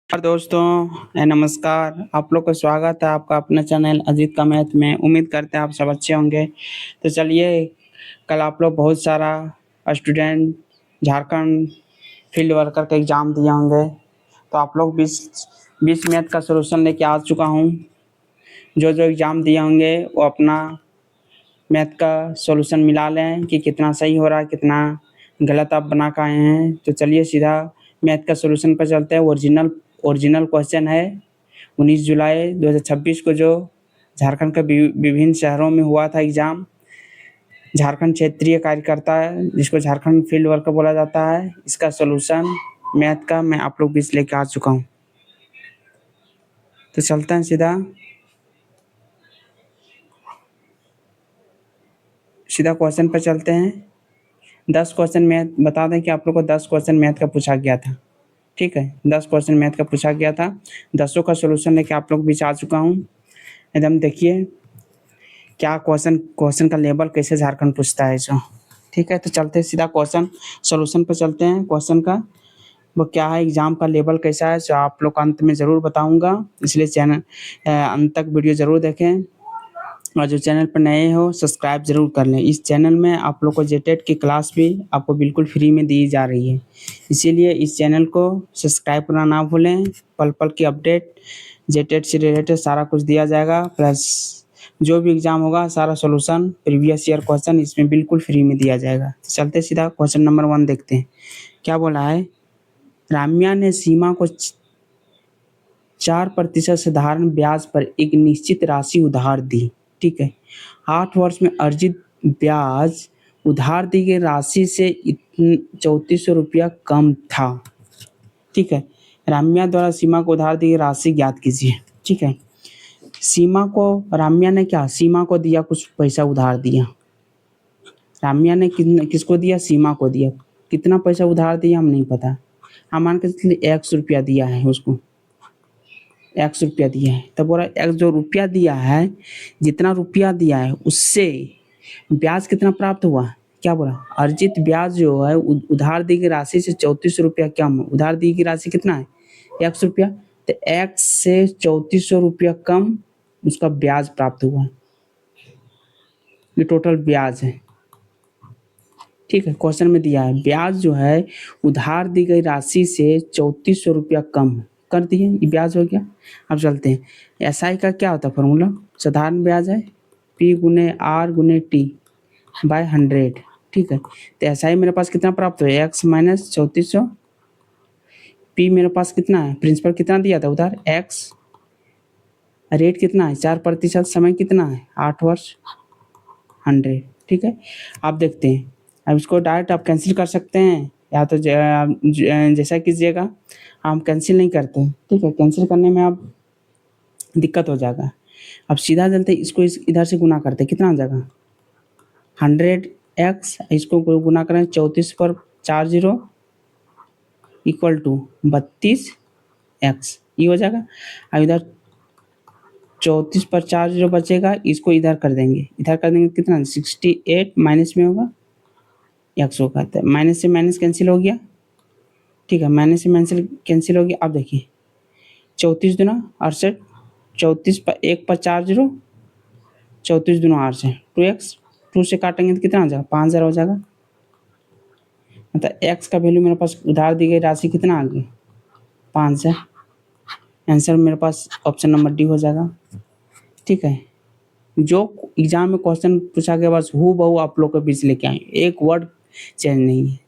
नमस्कार दोस्तों, नमस्कार। आप लोग का स्वागत है आपका अपना चैनल अजीत का मैथ में। उम्मीद करते हैं आप सब अच्छे होंगे। तो चलिए, कल आप लोग बहुत सारा स्टूडेंट झारखंड फील्ड वर्कर का एग्ज़ाम दिए होंगे। तो आप लोग 20 मैथ का सॉल्यूशन लेके आ चुका हूँ। जो जो एग्ज़ाम दिए होंगे वो अपना मैथ का सॉल्यूशन मिला लें कि कितना सही हो रहा है, कितना गलत आप बना के आए हैं। तो चलिए सीधा मैथ का सॉल्यूशन पर चलते हैं। ओरिजिनल क्वेश्चन है 19 जुलाई 2026 को, जो झारखंड के विभिन्न शहरों में हुआ था एग्ज़ाम। झारखंड क्षेत्रीय कार्यकर्ता है जिसको झारखंड फील्ड वर्कर बोला जाता है। इसका सॉल्यूशन मैथ का मैं आप लोग बीच लेके आ चुका हूँ। तो चलते हैं सीधा क्वेश्चन पर चलते हैं। 10 क्वेश्चन मैथ बता दें कि आप लोग को 10 क्वेश्चन मैथ का पूछा गया था। ठीक है, 10 क्वेश्चन मैथ का पूछा गया था। 10 का सॉल्यूशन लेके आप लोग बीच आ चुका हूँ। एकदम देखिए क्या क्वेश्चन का लेवल कैसे झारखंड पूछता है जो। ठीक है, तो चलते हैं सीधा क्वेश्चन सॉल्यूशन पर चलते हैं। क्वेश्चन का वो क्या है, एग्जाम का लेवल कैसा है, जो आप लोग को अंत में ज़रूर बताऊंगा। इसलिए चैनल अंत तक वीडियो ज़रूर देखें, और जो चैनल पर नए हो सब्सक्राइब जरूर कर लें। इस चैनल में आप लोग को जेटेट की क्लास भी आपको बिल्कुल फ्री में दी जा रही है, इसीलिए इस चैनल को सब्सक्राइब करना ना भूलें। पल पल की अपडेट जेटेट से रिलेटेड सारा कुछ दिया जाएगा, प्लस जो भी एग्ज़ाम होगा सारा सॉल्यूशन प्रीवियस ईयर क्वेश्चन इसमें बिल्कुल फ्री में दिया जाएगा। चलते सीधा क्वेश्चन नंबर 1 देखते हैं। क्या बोला है, राम्या ने सीमा को 4% साधारण ब्याज पर एक निश्चित राशि उधार दी। ठीक है, 8 वर्ष में अर्जित ब्याज उधार दी गई राशि से 3400 रुपया कम था। ठीक है, राम्या द्वारा सीमा को उधार दी गई राशि ज्ञात कीजिए। ठीक है, सीमा को राम्या ने क्या, सीमा को दिया, कुछ पैसा उधार दिया। राम्या ने किसको दिया, सीमा को दिया। कितना पैसा उधार दिया हम नहीं पता, हम मान के चलिए 100 रुपया दिया है उसको, 100 रुपया दिया है। तब बोला जो रुपया दिया है, जितना रुपया दिया है उससे ब्याज कितना प्राप्त हुआ। क्या बोला, अर्जित ब्याज जो है उधार दी गई राशि से 3400 रुपया कम। उधार दी गई राशि कितना है, 100 रुपया। तो 1 से 3400 रुपया कम उसका ब्याज प्राप्त हुआ है। ये टोटल ब्याज है। ठीक है, क्वेश्चन में दिया है ब्याज जो है उधार दी गई राशि से 3400 रुपया कम कर दिए, ये ब्याज हो गया। अब चलते हैं, एसआई का क्या होता है फॉर्मूला, साधारण ब्याज है पी गुने आर गुने टी बाय 100। ठीक है, तो एसआई मेरे पास कितना प्राप्त हुआ, एक्स माइनस 3400। पी मेरे पास कितना है, प्रिंसिपल कितना दिया था उधार एक्स, रेट कितना है 4%, समय कितना है 8 वर्ष 100। ठीक है, आप देखते हैं। अब इसको डायरेक्ट आप कैंसिल कर सकते हैं, या तो जैसा कीजिएगा। हम कैंसिल नहीं करते। ठीक है, कैंसिल करने में आप दिक्कत हो जाएगा। अब सीधा चलते इसको इधर से गुना करते, कितना हो जाएगा 100x, इसको गुना करें 34 पर 4 0 इक्वल टू 32x, ये हो जाएगा। अब इधर 34 पर 4 0 बचेगा, इसको इधर कर देंगे, इधर कर देंगे कितना 68 माइनस में होगा एक्स होगा, तो माइनस से माइनस कैंसिल हो गया। ठीक है, माइनस से माइनस कैंसिल हो गया। अब देखिए 34 दूना 68, 34 पर 1 पर 4 0, 34 दूना 8 से 2x, 2 से काटेंगे तो कितना हो जाएगा 5000 हो जाएगा। मतलब x का वैल्यू मेरे पास उधार दी गई राशि कितना आ गई 5000। आंसर मेरे पास ऑप्शन नंबर डी हो जाएगा। ठीक है, जो एग्जाम में क्वेश्चन पूछा गया बस हूबहू आप लोग के बीच लेके आए, एक वर्ड चेंज नहीं है।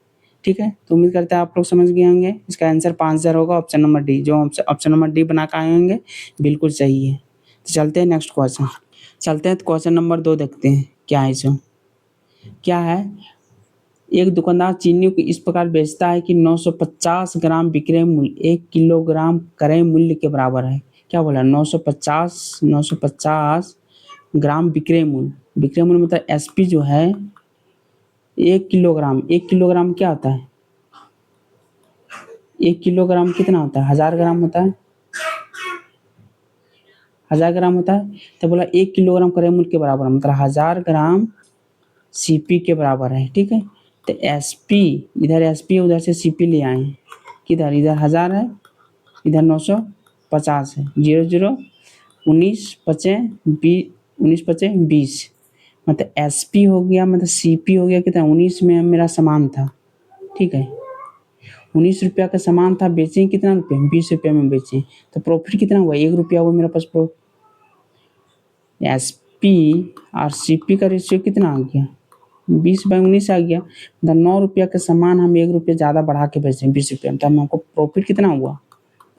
ठीक है, तो उम्मीद करते हैं आप लोग समझ गए होंगे। इसका आंसर 5000 होगा, ऑप्शन नंबर डी। जो ऑप्शन नंबर डी बना के आए होंगे बिल्कुल सही है। तो चलते हैं नेक्स्ट क्वेश्चन, चलते हैं तो क्वेश्चन नंबर 2 देखते हैं क्या है। जो क्या है, एक दुकानदार चीनी को इस प्रकार बेचता है कि 950 ग्राम विक्रय मूल्य 1 किलोग्राम क्रय मूल्य के बराबर है। क्या बोला, 950 ग्राम विक्रय मूल्य मतलब एसपी जो है 1 किलोग्राम। 1 किलोग्राम क्या होता है, 1 किलोग्राम कितना होता है, 1000 ग्राम होता है, 1000 ग्राम होता है। तो बोला 1 किलोग्राम क्रय मूल्य के बराबर, मतलब 1000 ग्राम सीपी के बराबर है। ठीक है, तो एसपी, इधर एसपी उधर से सीपी ले आए, किधर, इधर 1000 है, इधर 950 है, 0 0 19 पचे 20 मतलब SP हो गया, मतलब CP हो गया कितना 19 में मेरा सामान था, ठीक है। 19 रुपया का सामान था, बेचें कितना रुपये 20 रुपये में बेचें, तो प्रॉफिट कितना हुआ 1 रुपया हुआ मेरे पास। SP और CP का रेशियो कितना आ गया 20/19 आ गया, मतलब 9 रुपया का सामान हम 1 रुपया ज़्यादा बढ़ा के बेचें 20 रुपये में, तो हमको प्रॉफिट कितना हुआ,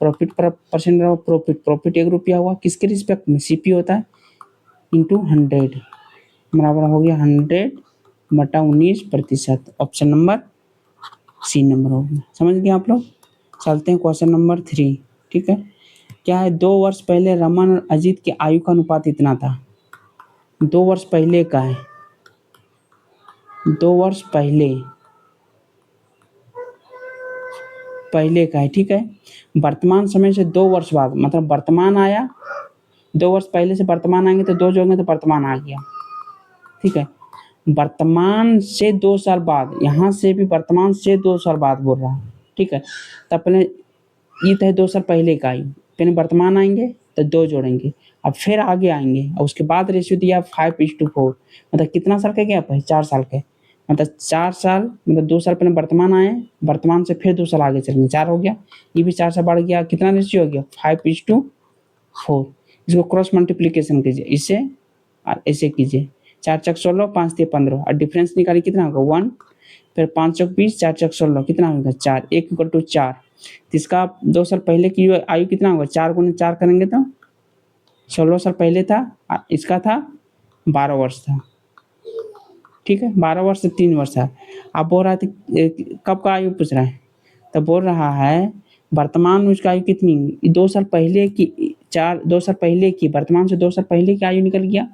प्रॉफिट पर परसेंट रहा, प्रॉफिट 1 रुपया हुआ, किसके रिस्पेक्ट में CP होता है इंटू 100 बराबर हो गया 100/19%। ऑप्शन नंबर C नंबर हो गया। समझ गए आप लोग। चलते हैं क्वेश्चन नंबर 3, ठीक है। क्या है 2 वर्ष पहले रमन और अजीत की आयु का अनुपात इतना था। 2 वर्ष पहले का है, 2 वर्ष पहले का है, ठीक है। वर्तमान समय से 2 वर्ष बाद, मतलब वर्तमान आया, 2 वर्ष पहले से वर्तमान आएंगे तो 2 जोड़ेंगे तो वर्तमान आ गया, ठीक है। वर्तमान से 2 साल बाद, यहाँ से भी वर्तमान से 2 साल बाद बोल रहा है, ठीक है। तब पहले ये तो है 2 साल पहले का ही, पहले वर्तमान आएंगे तो 2 जोड़ेंगे, अब फिर आगे आएंगे और उसके बाद रेशियो दिया 5:4, मतलब कितना साल का गैप है 4 साल के, मतलब 4 साल, मतलब 2 साल पहले वर्तमान आए, वर्तमान से फिर 2 साल आगे चलेंगे, 4 हो गया, ये भी 4 से बढ़ गया, कितना रेशियो हो गया 5:4। इसको क्रॉस मल्टीप्लीकेशन कीजिए, इससे और ऐसे कीजिए, 4 चक 16, 5 तिया 15 और डिफरेंस निकालिए कितना होगा 1, फिर 5 चौक 20, 4 चक 16 कितना होगा 4, 1 = 4। तो इसका 2 साल पहले की आयु कितना होगा 4 × 4 करेंगे तो 16 साल पहले था, इसका था 12 वर्ष था, ठीक है। 12 वर्ष से 3 वर्ष है। अब बोल रहा है कब का आयु पूछ रहा है, तो बोल रहा है वर्तमान में उसका आयु कितनी 2 साल पहले की, 2 साल पहले की, वर्तमान से 2 साल पहले की आयु निकल गया।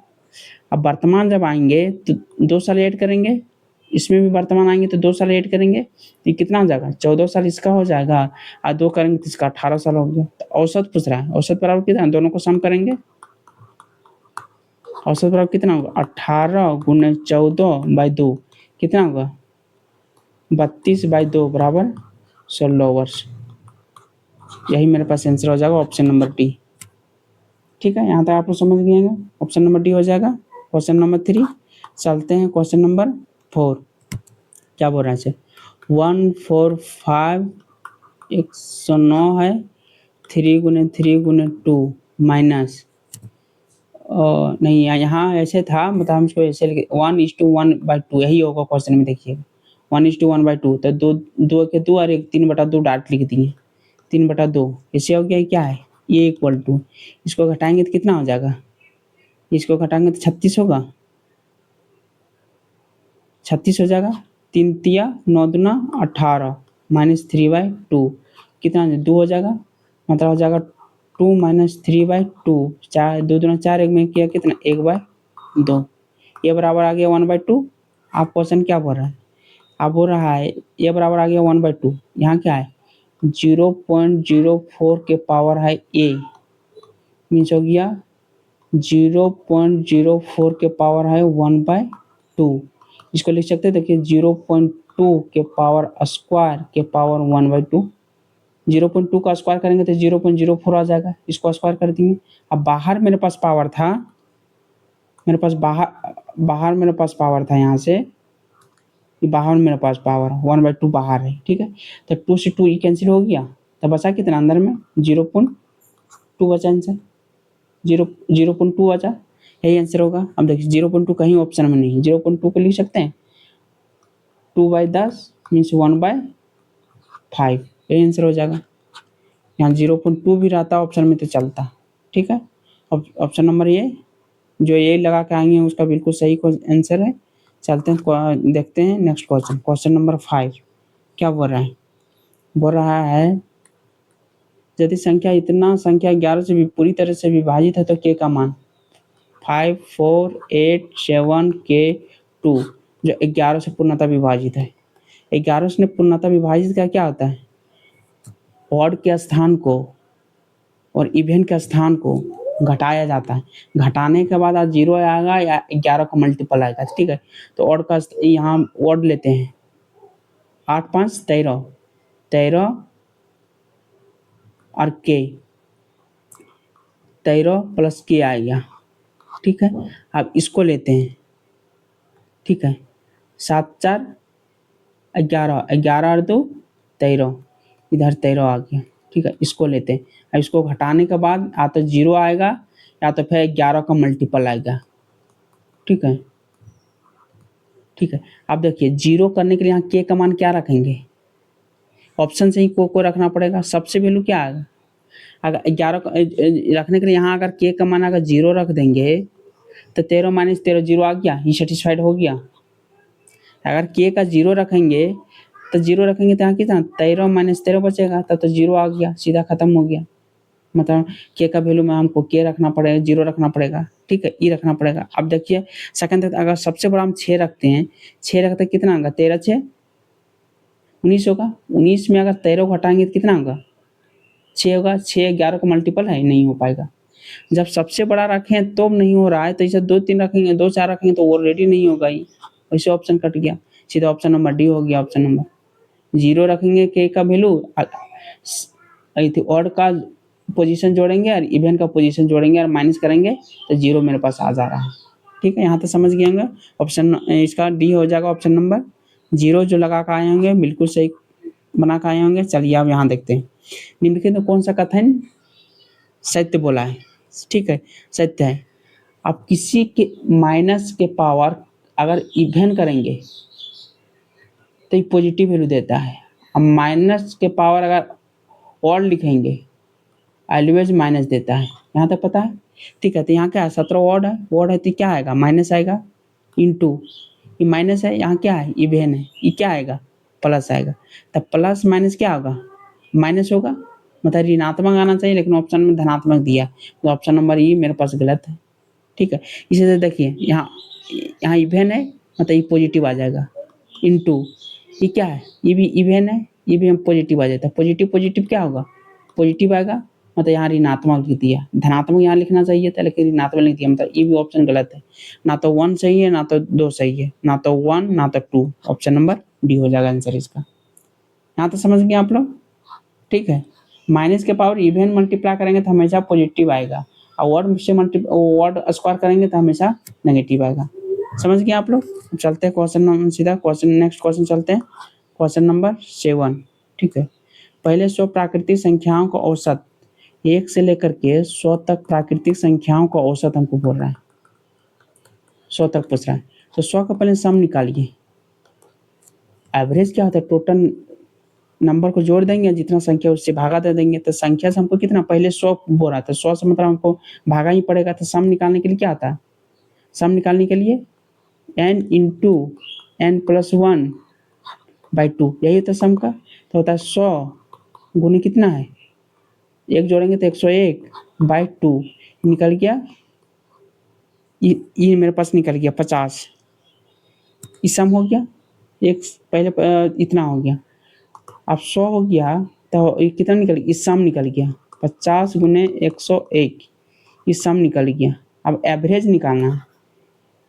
अब वर्तमान जब आएंगे तो 2 साल ऐड करेंगे, इसमें भी वर्तमान आएंगे तो 2 साल ऐड करेंगे, तो कितना हो जाएगा 14 साल इसका हो जाएगा, और 2 करेंगे तो इसका 18 साल हो गया। तो औसत पूछ रहा है, औसत बराबर कितना, दोनों को सम करेंगे, औसत बराबर कितना होगा 18 × 14/2 कितना होगा 32/2 बराबर 16 वर्ष। यही मेरे पास आंसर हो जाएगा ऑप्शन नंबर D, ठीक है। यहाँ तक आप लोग समझ गए हैं, ऑप्शन नंबर D हो जाएगा क्वेश्चन नंबर 3। चलते हैं क्वेश्चन नंबर 4, क्या बोल रहा है 145 109 है, 3 × 3 × 2 माइनस, नहीं यहाँ ऐसे था, मतलब हम इसको ऐसे लिखे 1:1/2, यही होगा क्वेश्चन में, देखिएगा 1:1/2, तो 2 के 2 और 3/2 डाट लिख दिए, 3/2 इससे हो गया क्या है ये = इसको घटाएंगे तो कितना हो जाएगा, इसको घटाएंगे तो 36 होगा, 36 हो जाएगा, 3 तिया 9 दूना 18 -3/2 कितना 2 हो जाएगा, मतलब हो जाएगा 2 - 3/2, 4 2 दूना 4, एक में किया कितना 1/2, ये बराबर आ गया 1/2। आप क्वेश्चन क्या बोल रहा है, आप बोल रहा है ये बराबर आ गया 1/2, यहाँ क्या है 0.04 के पावर है a, मीन्स हो गया 0.04 के पावर है 1/2, इसको लिख सकते हैं, देखिए 0.2 के पावर स्क्वायर के पावर 1/2, 0.2 का स्क्वायर करेंगे तो 0.04 आ जाएगा, इसको स्क्वायर कर देंगे। अब बाहर मेरे पास पावर था, मेरे पास बाहर मेरे पास पावर था, यहाँ से बाहर मेरे पास पावर 1/2 बाहर है, ठीक है। तो 2 से 2 कैंसिल हो गया, तो बचा कितना अंदर में 0.2 बचा आंसर, 0.2 बचा, यही आंसर होगा। अब देखिए 0.2 कहीं ऑप्शन में नहीं है, 0.2 को लिख सकते हैं 2/10 मीन्स 1/5, यही आंसर हो जाएगा। यहाँ 0.2 भी रहता ऑप्शन में तो चलता, ठीक है। अब ऑप्शन नंबर ये जो ये लगा के आएंगे उसका बिल्कुल सही आंसर है। चलते हैं देखते हैं नेक्स्ट क्वेश्चन, क्वेश्चन नंबर 5 क्या बोल रहा है, बोल रहा है यदि संख्या 11 से भी पूरी तरह से विभाजित है तो k का मान 5 4 8 7 के 2, जो 11 से पूर्णतः विभाजित है। 11 से पूर्णतः विभाजित का क्या होता है, ऑड के स्थान को और इवेन के स्थान को घटाया जाता है, घटाने के बाद आज 0 आएगा या 11 का मल्टीपल आएगा, ठीक है। तो ऑड का यहाँ ऑड लेते हैं 8 5 13, 13 और के 13 प्लस के आ गया, ठीक है। अब इसको लेते हैं, ठीक है। 7 4 11, 11 और 2 13, इधर 13 आ गया, ठीक है। इसको लेते हैं। अब इसको घटाने के बाद या तो 0 आएगा या तो फिर 11 का मल्टीपल आएगा, ठीक है। ठीक है, अब देखिए 0 करने के लिए यहाँ के का मान क्या रखेंगे, ऑप्शन से ही को रखना पड़ेगा। सबसे वैल्यू क्या आएगा, अगर 11 रखने के लिए यहाँ अगर के का मान अगर 0 रख देंगे तो 13 माइनस 13 0 आ गया, ये सेटिस्फाइड हो गया। अगर के का 0 रखेंगे तो 0 रखेंगे तो यहाँ कितना 13 माइनस 13 बचेगा, तब तो 0 आ गया, सीधा खत्म हो गया। मतलब के का वैल्यू में हमको के रखना पड़ेगा, 0 रखना पड़ेगा, ठीक है, ई रखना पड़ेगा। अब देखिए सेकंड तक अगर सबसे बड़ा हम 6 रखते हैं, 6 रखते कितना होगा, 13 6 19 होगा। 19 में अगर 13 घटाएंगे तो कितना होगा, 6 होगा। 6 11 का मल्टीपल है, नहीं हो पाएगा। जब सबसे बड़ा रखें तो नहीं हो रहा है, तो इसे 2 3 रखेंगे, 2 4 रखेंगे तो ऑलरेडी नहीं होगा ही, वैसे ऑप्शन कट गया, सीधा ऑप्शन नंबर डी हो गया। ऑप्शन नंबर 0 रखेंगे के का वैल्यू, ऑड का पोजीशन जोड़ेंगे और इवन का पोजीशन जोड़ेंगे और माइनस करेंगे तो 0 मेरे पास आ जा रहा है, ठीक है। यहाँ तक समझ गए होंगे। ऑप्शन इसका डी हो जाएगा ऑप्शन नंबर। 0 जो लगा कर आए होंगे बिल्कुल सही बना कर आए होंगे। चलिए अब यहाँ देखते हैं, निम्नलिखित में कौन सा कथन सत्य बोला है, ठीक है, सत्य है। अब किसी के माइनस के पावर अगर इवन करेंगे तो ये पॉजिटिव वैल्यू देता है। अब माइनस के पावर अगर और लिखेंगे ऑलवेज माइनस देता है, यहाँ तक पता है, ठीक है। तो यहाँ क्या है, 17 वॉट है तो क्या आएगा, माइनस आएगा, इनटू ये माइनस है, यहाँ क्या है इवन है, ये क्या आएगा प्लस आएगा। तब प्लस माइनस क्या होगा, माइनस होगा, मतलब ऋणात्मक आना चाहिए, लेकिन ऑप्शन में धनात्मक दिया, तो ऑप्शन नंबर ई मेरे पास गलत है, ठीक है। इसी से देखिए यहाँ यहाँ इवन है, मतलब ये पॉजिटिव आ जाएगा, इनटू ये क्या है, ये भी इवन है, ये भी हम पॉजिटिव आ जाता है। पॉजिटिव पॉजिटिव क्या होगा, पॉजिटिव आएगा, मतलब यहाँ ऋणात्मक लिख दिया। धनात्मक यहाँ लिखना चाहिए था लेकिन ऋणात्मक लिख दिया, मतलब ये भी ऑप्शन गलत है। ना तो 1 सही है, ना तो 2 सही है, ना तो 1 ना तो 2। ऑप्शन नंबर डी हो जाएगा आंसर इसका। यहाँ तो समझ गए आप लोग, ठीक है। माइनस के पावर इवन मल्टीप्लाई करेंगे तो हमेशा पॉजिटिव आएगा, और वर्ड से वर्ड स्क्वायर करेंगे तो हमेशा नेगेटिव आएगा। समझ गए आप लोग। चलते हैं क्वेश्चन सीधा क्वेश्चन नेक्स्ट क्वेश्चन चलते हैं, क्वेश्चन नंबर 7, ठीक है। पहले 100 प्राकृतिक संख्याओं का औसत, 1 से लेकर के 100 तक प्राकृतिक संख्याओं का औसत हमको बोल रहा है, 100 तक पूछ रहा है। तो 100 का पहले सम निकालिए। एवरेज क्या होता है, टोटल नंबर को जोड़ देंगे, जितना संख्या उससे भागा दे देंगे, तो संख्या से हमको कितना, पहले 100 बोल रहा था, 100 से मतलब हमको भागा ही पड़ेगा। तो सम निकालने के लिए क्या आता है, सम निकालने के लिए n इंटू n प्लस 1/2, यही होता है सम का। तो होता है 100 गुने कितना है, 1 जोड़ेंगे तो 101/2 निकल गया, ये मेरे पास निकल गया 50। ये सम हो गया, एक पहले इतना हो गया। अब 100 हो गया तो ये कितना निकल गया, इस सम निकल गया 50 गुने 101, इस सम निकल गया। अब एवरेज निकालना है,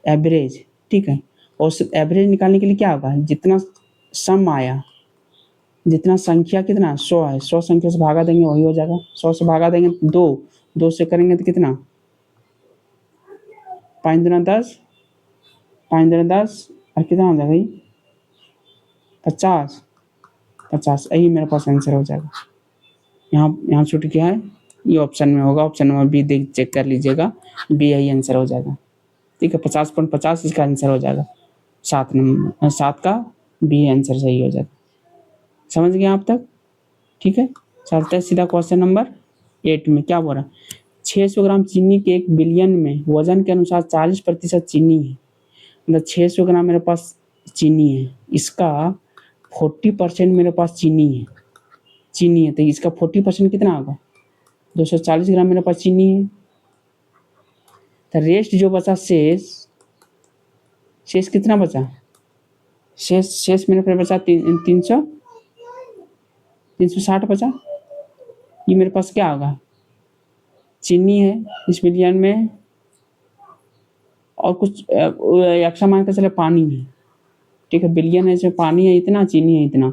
एवरेज, ठीक है। और एवरेज निकालने के लिए क्या होगा, जितना सम आया, जितना संख्या कितना 100 है, 100 संख्या से भागा देंगे वही हो जाएगा। 100 से भागा देंगे 2 से करेंगे तो कितना, 5 दूना 10, 5 दूना 10 और कितना हो जाएगा, 50, यही मेरे पास आंसर हो जाएगा। यहाँ छूट गया है, ये ऑप्शन में होगा, ऑप्शन नंबर बी देख चेक कर लीजिएगा, बी यही आंसर हो जाएगा, ठीक है। 50.50 इसका आंसर हो जाएगा, 7 का बी आंसर सही हो जाएगा। समझ गए आप तक, ठीक है। चलते हैं सीधा क्वेश्चन नंबर 8 में क्या बोल रहा है, 600 ग्राम चीनी के 1 बिलियन में वजन के अनुसार 40% चीनी है, मतलब 600 ग्राम मेरे पास चीनी है, इसका 40% मेरे पास चीनी है, तो इसका 40% कितना होगा, 240 ग्राम मेरे पास चीनी है। तो रेस्ट जो बचा शेष कितना बचा, शेष मेरे पास बचा 360 बचा। ये मेरे पास क्या होगा, चीनी है इस बिलियन में, और कुछ एक्स्ट्रा मान के चले पानी है, ठीक है, बिलियन है, इसमें पानी है इतना, चीनी है इतना।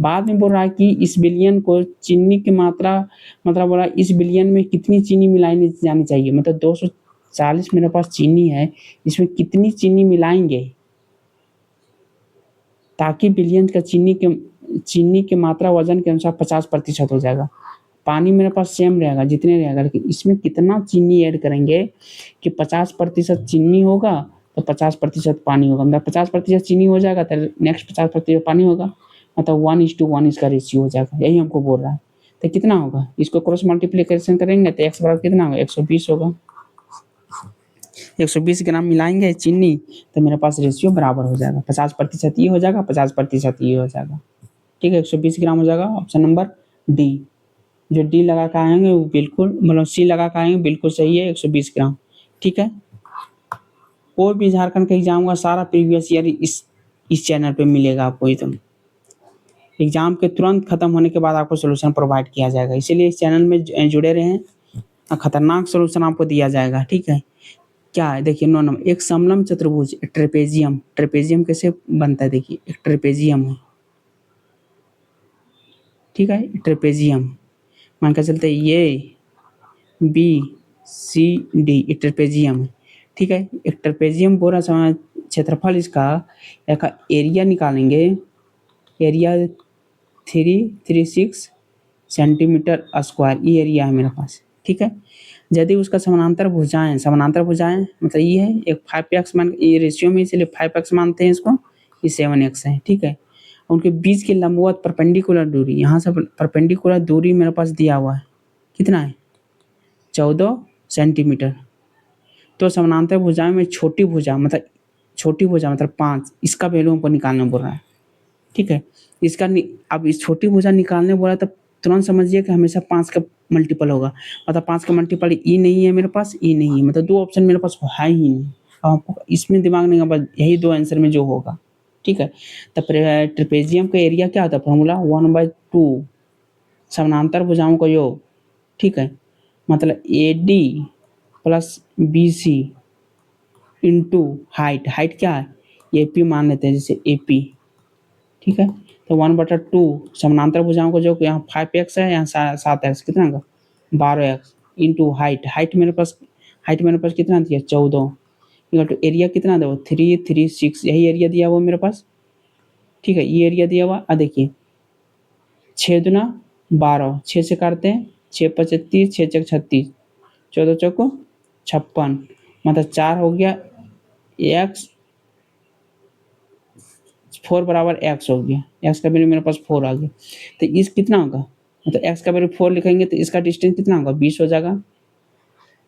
बाद में बोल रहा है कि इस बिलियन को चीनी की मात्रा, मतलब बोला इस बिलियन में कितनी चीनी मिलाई जानी चाहिए, मतलब 240 मेरे पास चीनी है, इसमें कितनी चीनी मिलाएंगे ताकि बिलियन का चीनी की मात्रा वजन के अनुसार 50% हो जाएगा। पानी मेरे पास सेम रहेगा जितने रहेगा, लेकिन इसमें कितना चीनी ऐड करेंगे कि 50% चीनी होगा तो 50% पानी होगा, मतलब 50% चीनी हो जाएगा तो नेक्स्ट 50% पानी होगा, मतलब 1:1 इसका रेशियो हो जाएगा, यही हमको बोल रहा है। तो कितना होगा, इसको क्रॉस मल्टीप्लिकेशन करेंगे तो एक्स बराबर कितना होगा, 120 होगा। 120 ग्राम मिलाएंगे चीनी तो मेरे पास रेशियो बराबर हो जाएगा, 50% ये हो जाएगा, 50% ये हो जाएगा। ठीक है, 120 ग्राम हो जाएगा, ऑप्शन नंबर डी। जो डी लगा के आएंगे वो बिल्कुल, मतलब सी लगा के आएंगे बिल्कुल सही है, 120 ग्राम। ठीक है, कोई भी झारखंड का एग्जाम का सारा प्रीवियस ईयर इस चैनल पे मिलेगा आपको एकदम। एग्जाम के तुरंत खत्म होने के बाद आपको सोल्यूशन प्रोवाइड किया जाएगा, इसीलिए इस चैनल में जुड़े रहें, खतरनाक सोल्यूशन आपको दिया जाएगा। ठीक है, क्या है देखिए 9 नंबर, एक समलम चतुर्भुज ट्रेपेजियम। ट्रेपेजियम कैसे बनता है, देखिए एक ट्रेपेजियम है, ठीक है, ट्रेपेजियम मान के चलते ये बी सी डी ट्रेपेजियम है। ठीक है, एक ट्रेपेजियम बोरा समय क्षेत्रफल इसका एक एरिया निकालेंगे, एरिया 336 सेंटीमीटर स्क्वायर, ये एरिया है मेरे पास। ठीक है, यदि उसका समानांतर भुजाएं मतलब ये है एक 5x मान, ये रेशियो में इसलिए 5x मानते हैं इसको, ये 7x है। ठीक है, उनके बीच की लंबवत परपेंडिकुलर दूरी, यहाँ से परपेंडिकुलर दूरी मेरे पास दिया हुआ है, कितना है 14 सेंटीमीटर। तो समानांतर भुजाएं में छोटी भुजा मतलब 5, इसका वैल्यू हमको निकालना बोल रहा है। ठीक है, अब इस छोटी भुजा निकालने बोला तो तुरंत समझिए कि हमेशा 5 का मल्टीपल होगा, मतलब 5 का मल्टीपल ई नहीं है मेरे पास, ई नहीं है, मतलब 2 ऑप्शन मेरे पास है ही नहीं। अब आपको इसमें दिमाग नहीं होगा, यही 2 आंसर में जो होगा। ठीक है, तो ट्रेपेजियम का एरिया क्या होता है, फॉर्मूला 1/2 समानांतर भुजाओं का योग। ठीक है, मतलब A D plus B C into height क्या है, ए पी मान लेते हैं, जैसे ए पी। ठीक है, तो 1/2 समानांतर भुजाओं को जो यहाँ 5x है, यहाँ 7x, कितना का 12x इंटू हाइट मेरे पास कितना दिया 14, तो एरिया कितना दो 336, यही एरिया दिया हुआ मेरे पास। ठीक है, ये एरिया दिया हुआ। अब देखिए 6 दूना 12, 6 से काटते हैं, 6 5 30, 6 चक 36, 14 चौको 56, मतलब 4 हो गया, एक्स 4 बराबर एक्स हो गया, एक्स का वैल्यू मेरे पास 4 आ गया। तो इस कितना होगा, मतलब एक्स का वैल्यू 4 लिखेंगे तो इसका डिस्टेंस कितना होगा 20 हो जाएगा।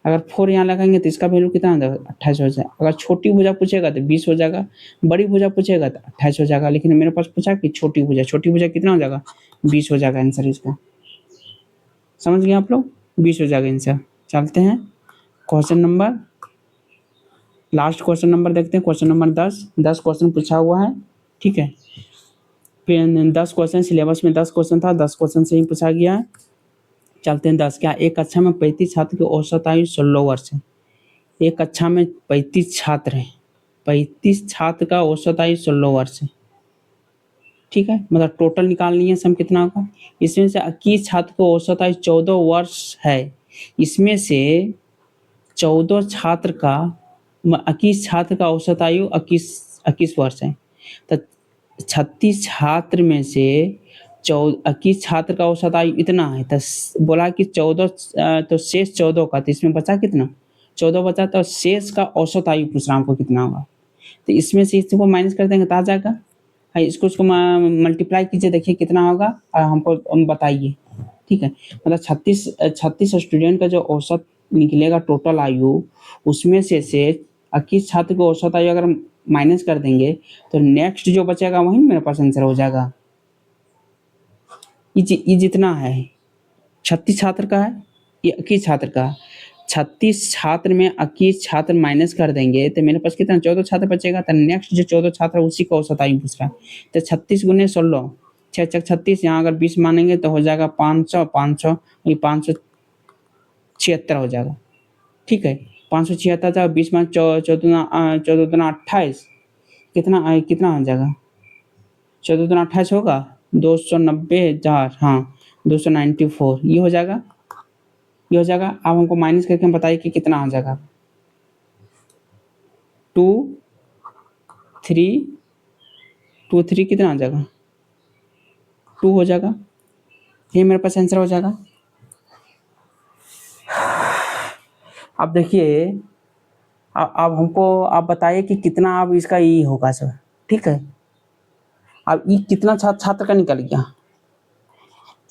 अगर 4 यहाँ लगाएंगे तो इसका वैल्यू कितना हो जाएगा 28 हो जाएगा। अगर छोटी भुजा पूछेगा तो 20 हो जाएगा, बड़ी भुजा पूछेगा तो 28 हो जाएगा, लेकिन मेरे पास पूछा कि छोटी भुजा कितना हो जाएगा 20 हो जाएगा आंसर इसका। समझ गए आप लोग, 20 हो जाएगा आंसर। चलते हैं question number, last question number देखते हैं, क्वेश्चन नंबर 10 क्वेश्चन पूछा हुआ है। ठीक है, फिर 10 क्वेश्चन सिलेबस में 10 क्वेश्चन था, 10 क्वेश्चन से ही पूछा गया है। चलते हैं 10 क्या, एक कक्षा में 35 छात्र की औसत आयु 16 वर्ष है। एक कक्षा में 35 छात्र हैं, 35 छात्र का औसत आयु 16 वर्ष है। ठीक है, मतलब टोटल निकालनी है सम कितना होगा, इसमें से 21 छात्र को औसत आयु 14 वर्ष है, इसमें से 14 छात्र का 21 छात्र का औसत आयु 21 वर्ष है, तो 36 छात्र में से 21 छात्र का औसत आयु इतना है, तो बोला कि 14 तो शेष 14 का, तो इसमें बचा कितना 14 बचा, तो शेष का औसत आयु पूछ रहा हमको कितना होगा। तो इसमें से इसको माइनस कर देंगे तो आ जाएगा, इसको मल्टीप्लाई कीजिए, देखिए कितना होगा हमको बताइए। ठीक है, मतलब 36 स्टूडेंट का जो औसत निकलेगा टोटल आयु, उसमें से 21 छात्र को औसत आयु अगर माइनस कर देंगे तो नेक्स्ट जो बचेगा वही मेरे पास आंसर हो जाएगा। ये जितना है 36 छात्र का है, ये 21 छात्र का, 36 छात्र में 21 छात्र माइनस कर देंगे तो मेरे पास कितना 14 छात्र बचेगा, तो नेक्स्ट जो 14 छात्र है उसी का औसत आयु पूछ रहा है। तो 36 गुने 16, 6 चक 36, यहाँ अगर 20 मानेंगे तो हो जाएगा 500, 576 हो जाएगा। ठीक है, 576 था, 20 में 14 दूना 28, कितना हो जाएगा 14 दूना 28 होगा, 290,000, हाँ 294, ये हो जाएगा, ये हो जाएगा। अब हमको माइनस करके हम बताइए कि कितना आ जाएगा। 2 3 2 3 कितना आ जाएगा, 2 हो जाएगा, ये मेरे पास आंसर हो जाएगा। अब देखिए, अब हमको आप बताइए कि कितना अब इसका ई होगा सर, ठीक है। अब ई कितना छात्र का निकल गया,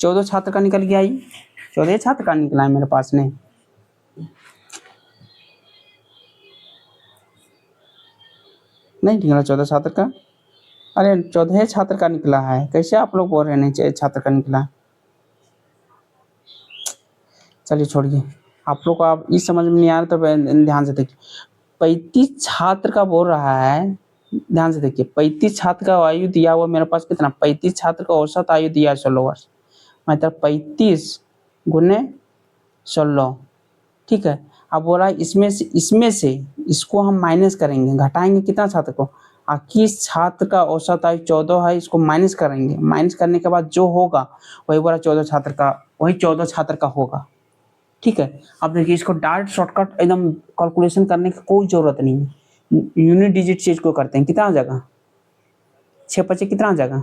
14 छात्र का निकल गया, ई 14 छात्र का निकला है मेरे पास नहीं। नहीं निकला 14 छात्र का, अरे 14 छात्र का निकला है, कैसे आप लोग बोल रहे हैं नहीं छात्र का निकला। चलिए छोड़िए, आप लोग को आप इस समझ में नहीं आ रहा तो ध्यान से देखिए। 35 छात्र का बोल रहा है, ध्यान से देखिए। 35 छात्र का आयु दिया हुआ मेरे पास कितना, 35 छात्र का औसत आयु दिया है 16 वर्ष, मतलब 35 गुने 16, ठीक है। अब बोला इसमें से इसको हम माइनस करेंगे, घटाएंगे कितना छात्र को, 21 छात्र का औसत आयु 14 है, इसको माइनस करेंगे, माइनस करने के बाद जो होगा वही बोला 14 छात्र का, वही 14 छात्र का होगा, ठीक है। अब देखिए इसको डायरेक्ट शॉर्टकट एकदम कैलकुलेशन करने की कोई ज़रूरत नहीं है, यूनिट डिजिट से इसको करते हैं। कितना आ जाएगा, 6 पचे कितना आ जाएगा,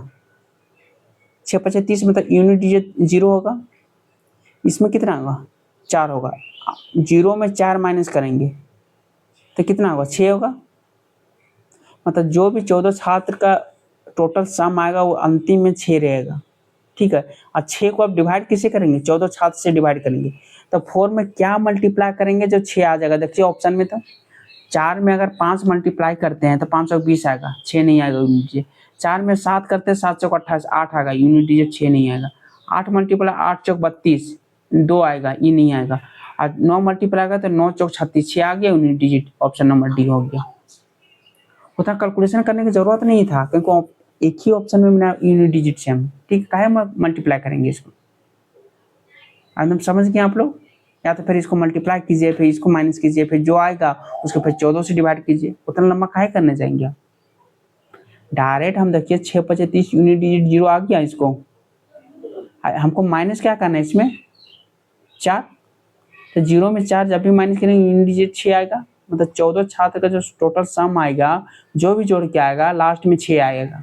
6 पचे 30, मतलब यूनिट डिजिट 0 होगा, इसमें कितना होगा 4 होगा, 0 में 4 माइनस करेंगे तो कितना होगा 6 होगा, मतलब जो भी 14 छात्र का टोटल सम आएगा वो अंतिम में 6 रहेगा, ठीक है। और 6 को आप डिवाइड किससे करेंगे, 14 छात्र से डिवाइड करेंगे, तो 4 में क्या मल्टीप्लाई करेंगे जो 6 आ जाएगा। देखिए ऑप्शन में था 4 में अगर 5 मल्टीप्लाई करते हैं तो 520 आएगा, 6 नहीं आएगा यूनिट डिजिट। 4 में 7 करते हैं, 7 चौक 28, 8 आएगा यूनिट डिजिट, 6 नहीं आएगा। 8 मल्टीप्लाई 8 चौक 32, 2 आएगा, ये नहीं आएगा। और 9 मल्टीप्लाई आएगा तो 9 चौक 36, 6 आ गया unit digit, option number D हो गया। उतना कैलकुलेशन करने की जरूरत नहीं था क्योंकि एक ही ऑप्शन में मेरा यूनिट डिजिट से हम, ठीक है, काहे मल्टीप्लाई करेंगे इसको, एकदम समझ गए आप लोग। या तो फिर इसको मल्टीप्लाई कीजिए, फिर इसको माइनस कीजिए, फिर जो आएगा उसको फिर 14 से डिवाइड कीजिए, उतना लंबा काहे करने जाएंगे आप। डायरेक्ट हम देखिए 6 पचे 30 यूनिट डिजिट 0 आ गया, इसको हमको माइनस क्या करना है इसमें 4, तो 0 में 4 जब भी माइनस करेंगे यूनिट डिजिट 6 आएगा, मतलब 14 छात्र का जो टोटल सम आएगा जो भी जोड़ के आएगा लास्ट में 6 आएगा,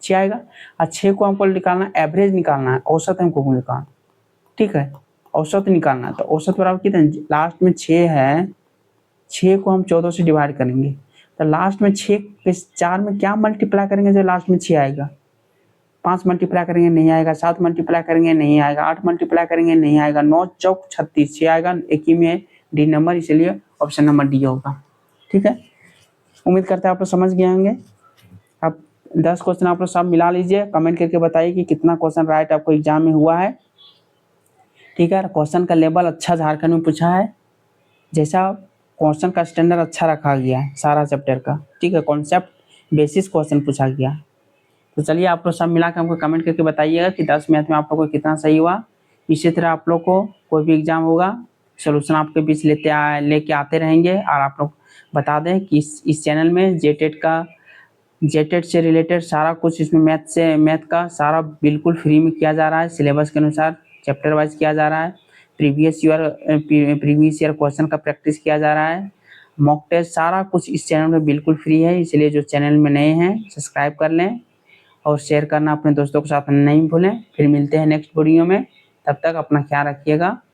6 आएगा। और 6 को हमको निकालना, एवरेज निकालना है, औसत हमको निकालना, ठीक है, औसत निकालना है। तो औसत बराबर कितने, लास्ट में 6 है, 6 को हम 14 से डिवाइड करेंगे, तो लास्ट में 6 के 4 में क्या मल्टीप्लाई करेंगे जो लास्ट में 6 आएगा, 5 मल्टीप्लाई करेंगे नहीं आएगा, 7 मल्टीप्लाई करेंगे नहीं आएगा, 8 मल्टीप्लाई करेंगे नहीं आएगा, 9 चौक 36, 6 आएगा, एक ही में डी नंबर, इसलिए ऑप्शन नंबर डी होगा, ठीक है। उम्मीद करते हैं आप लोग समझ गए होंगे। आप 10 क्वेश्चन आप लोग सब मिला लीजिए, कमेंट करके बताइए कि कितना क्वेश्चन राइट आपको एग्जाम में हुआ है, ठीक है। क्वेश्चन का लेवल अच्छा झारखंड में पूछा है, जैसा क्वेश्चन का स्टैंडर्ड अच्छा रखा गया है सारा चैप्टर का, ठीक है, कॉन्सेप्ट बेसिस क्वेश्चन पूछा गया। तो चलिए आप लोग सब मिला के हमको कमेंट करके बताइएगा कि 10 मैथ में आप लोग को कितना सही हुआ। इसी तरह आप लोग को कोई भी एग्जाम होगा सोल्यूशन आपके बीच लेके आते रहेंगे, और आप लोग बता दें कि इस चैनल में जेटेट से रिलेटेड सारा कुछ, इसमें मैथ का सारा बिल्कुल फ्री में किया जा रहा है, सिलेबस के अनुसार चैप्टर वाइज किया जा रहा है, प्रीवियस ईयर क्वेश्चन का प्रैक्टिस किया जा रहा है, मॉक टेस्ट, सारा कुछ इस चैनल में बिल्कुल फ्री है। इसलिए जो चैनल में नए हैं सब्सक्राइब कर लें और शेयर करना अपने दोस्तों के साथ नहीं भूलें। फिर मिलते हैं नेक्स्ट वीडियो में, तब तक अपना ख्याल रखिएगा।